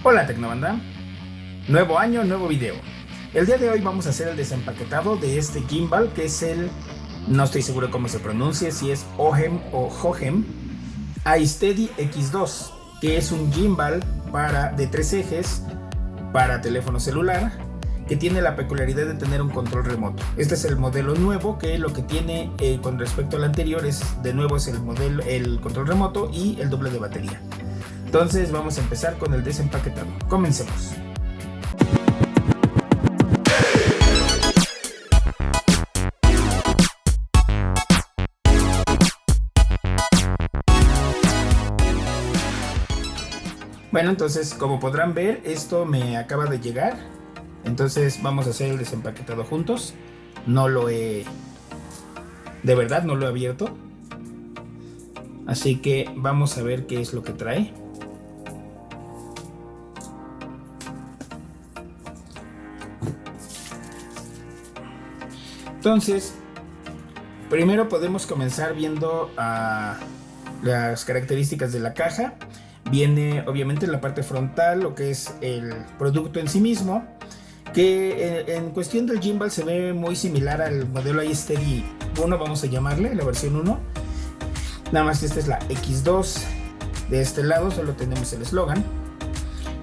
Hola Tecnobanda, nuevo año, nuevo video. El día de hoy vamos a hacer el desempaquetado de este gimbal que es no estoy seguro cómo se pronuncie, si es OHEM o JOHEM iSteady X2, que es un gimbal de 3 ejes para teléfono celular que tiene la peculiaridad de tener un control remoto. Este es el modelo nuevo, que lo que tiene con respecto al anterior es el control remoto y el doble de batería. Entonces vamos a empezar con el desempaquetado. Comencemos. Bueno, entonces como podrán ver, esto me acaba de llegar. Entonces vamos a hacer el desempaquetado juntos. De verdad no lo he abierto. Así que vamos a ver qué es lo que trae. Entonces, primero podemos comenzar viendo las características de la caja. Viene obviamente en la parte frontal lo que es el producto en sí mismo, que en cuestión del gimbal se ve muy similar al modelo iSteady 1, vamos a llamarle, la versión 1. Nada más que esta es la X2. De este lado solo tenemos el eslogan.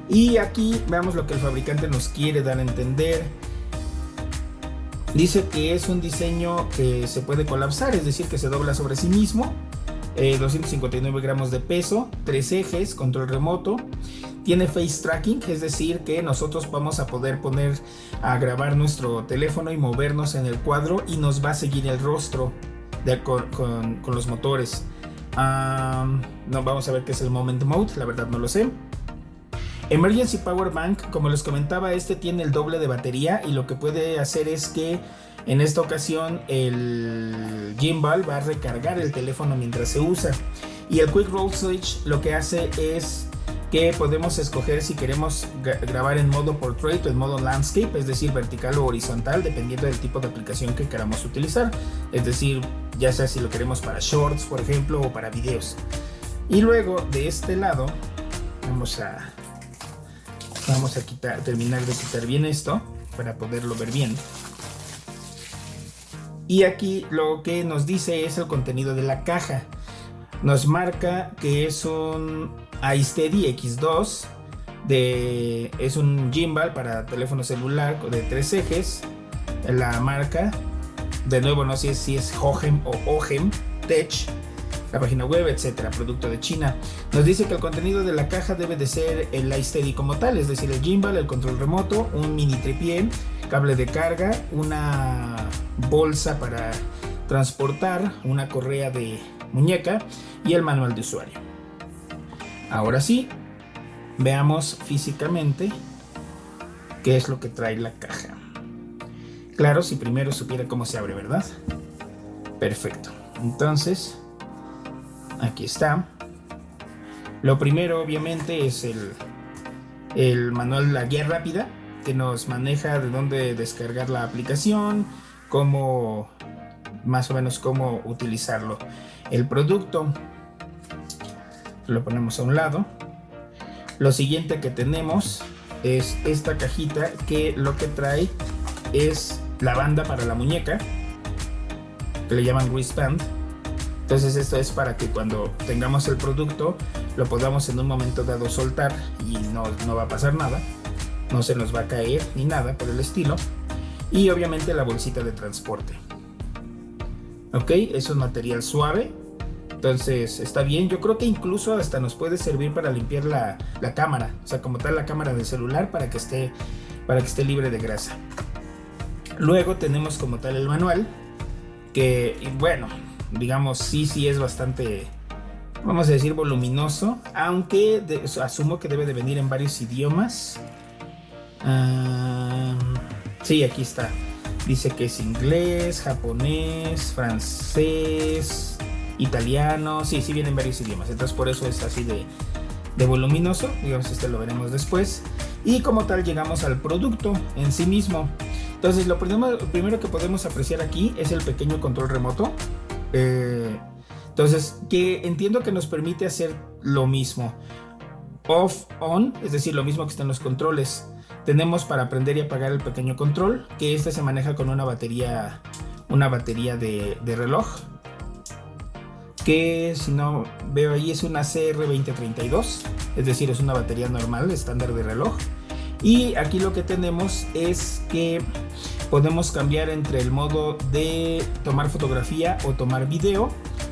Y aquí veamos lo que el fabricante nos quiere dar a entender. Dice que es un diseño que se puede colapsar, es decir, que se dobla sobre sí mismo. 259 gramos de peso, 3 ejes, control remoto. Tiene face tracking, es decir, que nosotros vamos a poder poner a grabar nuestro teléfono y movernos en el cuadro y nos va a seguir el rostro con los motores. No, vamos a ver qué es el Moment Mode, la verdad no lo sé. Emergency Power Bank, como les comentaba, este tiene el doble de batería y lo que puede hacer es que en esta ocasión el gimbal va a recargar el teléfono mientras se usa. Y el Quick Roll Switch lo que hace es que podemos escoger si queremos grabar en modo portrait o en modo landscape, es decir, vertical o horizontal, dependiendo del tipo de aplicación que queramos utilizar. Es decir, ya sea si lo queremos para shorts, por ejemplo, o para videos. Y luego de este lado vamos a terminar de quitar bien esto para poderlo ver bien. Y aquí lo que nos dice es el contenido de la caja. Nos marca que es un iSteady X2, es un gimbal para teléfono celular de 3 ejes. La marca, de nuevo no sé si es JOHEM o OHEM Tech, la página web, etcétera, producto de China. Nos dice que el contenido de la caja debe de ser el iSteady como tal, es decir, el gimbal, el control remoto, un mini tripié, cable de carga, una bolsa para transportar, una correa de muñeca y el manual de usuario. Ahora sí, veamos físicamente qué es lo que trae la caja. Claro, si primero supiera cómo se abre, ¿verdad? Perfecto. Entonces, aquí está. Lo primero obviamente es el manual, la guía rápida, que nos maneja de dónde descargar la aplicación, más o menos cómo utilizarlo. El producto lo ponemos a un lado. Lo siguiente que tenemos es esta cajita, que lo que trae es la banda para la muñeca, que le llaman wristband. Entonces esto es para que cuando tengamos el producto lo podamos en un momento dado soltar y no va a pasar nada, no se nos va a caer ni nada por el estilo. Y obviamente la bolsita de transporte. Ok, es un material suave, entonces está bien. Yo creo que incluso hasta nos puede servir para limpiar la cámara, o sea, como tal la cámara del celular, para que esté libre de grasa. Luego tenemos como tal el manual, que bueno, digamos sí es bastante, vamos a decir, voluminoso, aunque asumo que debe de venir en varios idiomas. Sí, aquí está. Dice que es inglés, japonés, francés, italiano. Sí viene en varios idiomas. Entonces por eso es así de voluminoso. Digamos, lo veremos después. Y como tal llegamos al producto en sí mismo. Entonces lo primero que podemos apreciar aquí es el pequeño control remoto. Entonces, que entiendo que nos permite hacer lo mismo. off, on, es decir, lo mismo que está en los controles. Tenemos para prender y apagar el pequeño control, que este se maneja con una batería de reloj, que si no veo ahí es una CR2032, es decir, es una batería normal, estándar de reloj. Y aquí lo que tenemos es que podemos cambiar entre el modo de tomar fotografía o tomar video.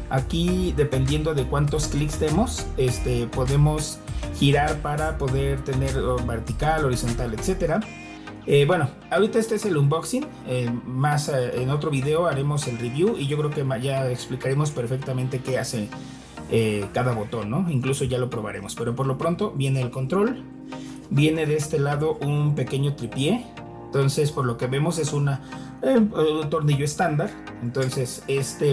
Aquí, dependiendo de cuántos clics demos, podemos girar para poder tener vertical, horizontal, etcétera. Bueno, ahorita este es el unboxing. En otro video haremos el review y yo creo que ya explicaremos perfectamente qué hace cada botón, ¿no? Incluso ya lo probaremos, pero por lo pronto viene el control. Viene de este lado un pequeño tripié. Entonces, por lo que vemos es un tornillo estándar. Entonces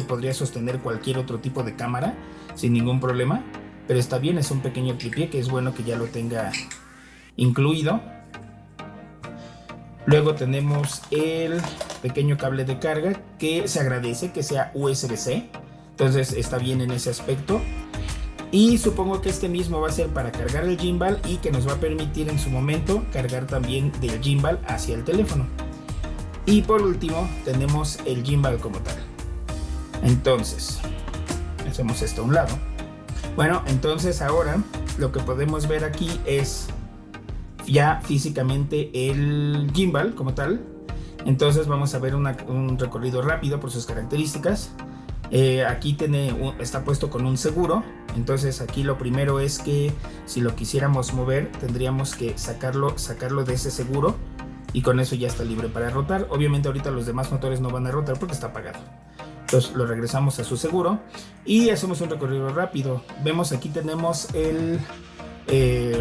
podría sostener cualquier otro tipo de cámara sin ningún problema, pero está bien, es un pequeño tripié que es bueno que ya lo tenga incluido. Luego tenemos el pequeño cable de carga, que se agradece que sea USB-C, entonces está bien en ese aspecto. Y supongo que este mismo va a ser para cargar el gimbal y que nos va a permitir en su momento cargar también del gimbal hacia el teléfono. Y por último tenemos el gimbal como tal. Entonces, hacemos esto a un lado. Bueno, entonces ahora lo que podemos ver aquí es ya físicamente el gimbal como tal. Entonces vamos a ver un recorrido rápido por sus características. Aquí está puesto con un seguro. Entonces aquí lo primero es que si lo quisiéramos mover tendríamos que sacarlo de ese seguro, y con eso ya está libre para rotar. Obviamente ahorita los demás motores no van a rotar porque está apagado. Entonces lo regresamos a su seguro y hacemos un recorrido rápido. Vemos aquí tenemos el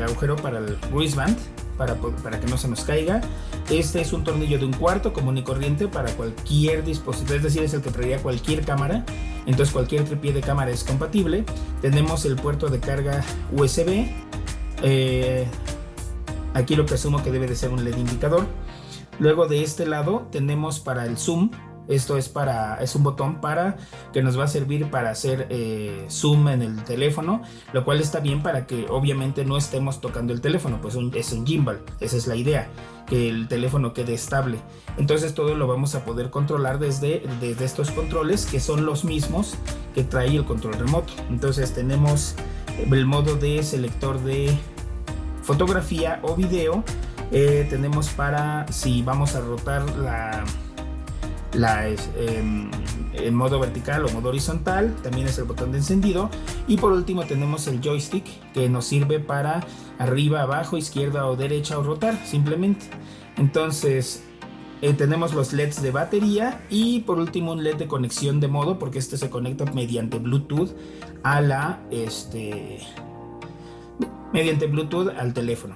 agujero para el grease band, para que no se nos caiga. Este es un tornillo de 1/4 común y corriente para cualquier dispositivo, es decir, es el que traería cualquier cámara. Entonces cualquier tripié de cámara es compatible. Tenemos el puerto de carga USB. Aquí lo que asumo que debe de ser un LED indicador. Luego de este lado tenemos para el zoom. Esto es un botón para que nos va a servir para hacer zoom en el teléfono, lo cual está bien para que obviamente no estemos tocando el teléfono, pues es un gimbal, esa es la idea, que el teléfono quede estable. Entonces todo lo vamos a poder controlar desde estos controles, que son los mismos que trae el control remoto. Entonces tenemos el modo de selector de fotografía o video. Tenemos para si vamos a rotar en modo vertical o modo horizontal, también es el botón de encendido. Y por último tenemos el joystick, que nos sirve para arriba, abajo, izquierda o derecha, o rotar simplemente. Entonces tenemos los LEDs de batería y por último un LED de conexión de modo, porque este se conecta mediante Bluetooth mediante Bluetooth al teléfono.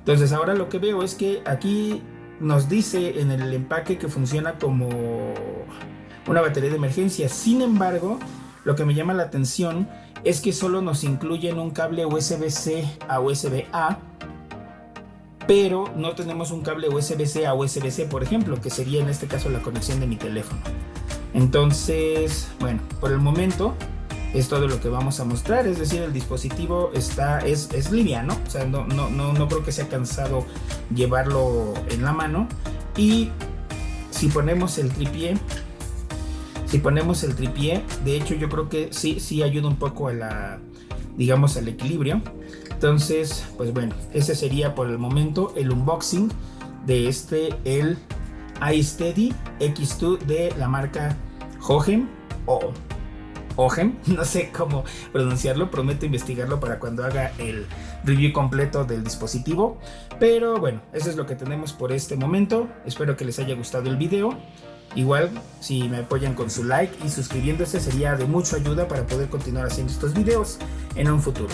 Entonces ahora lo que veo es que aquí nos dice en el empaque que funciona como una batería de emergencia. Sin embargo, lo que me llama la atención es que solo nos incluyen un cable USB-C a USB-A, pero no tenemos un cable USB-C a USB-C, por ejemplo, que sería en este caso la conexión de mi teléfono. Entonces, bueno, por el momento es todo lo que vamos a mostrar. Es decir, el dispositivo es liviano, o sea, no creo que sea cansado llevarlo en la mano. Y si ponemos el tripié, de hecho yo creo que sí ayuda un poco al equilibrio. Entonces, pues bueno, ese sería por el momento el unboxing de el iSteady X2 de la marca Hohem o Ohem, no sé cómo pronunciarlo, prometo investigarlo para cuando haga el review completo del dispositivo. Pero bueno, eso es lo que tenemos por este momento. Espero que les haya gustado el video. Igual, si me apoyan con su like y suscribiéndose, sería de mucha ayuda para poder continuar haciendo estos videos en un futuro.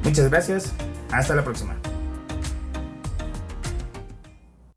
Muchas gracias, hasta la próxima.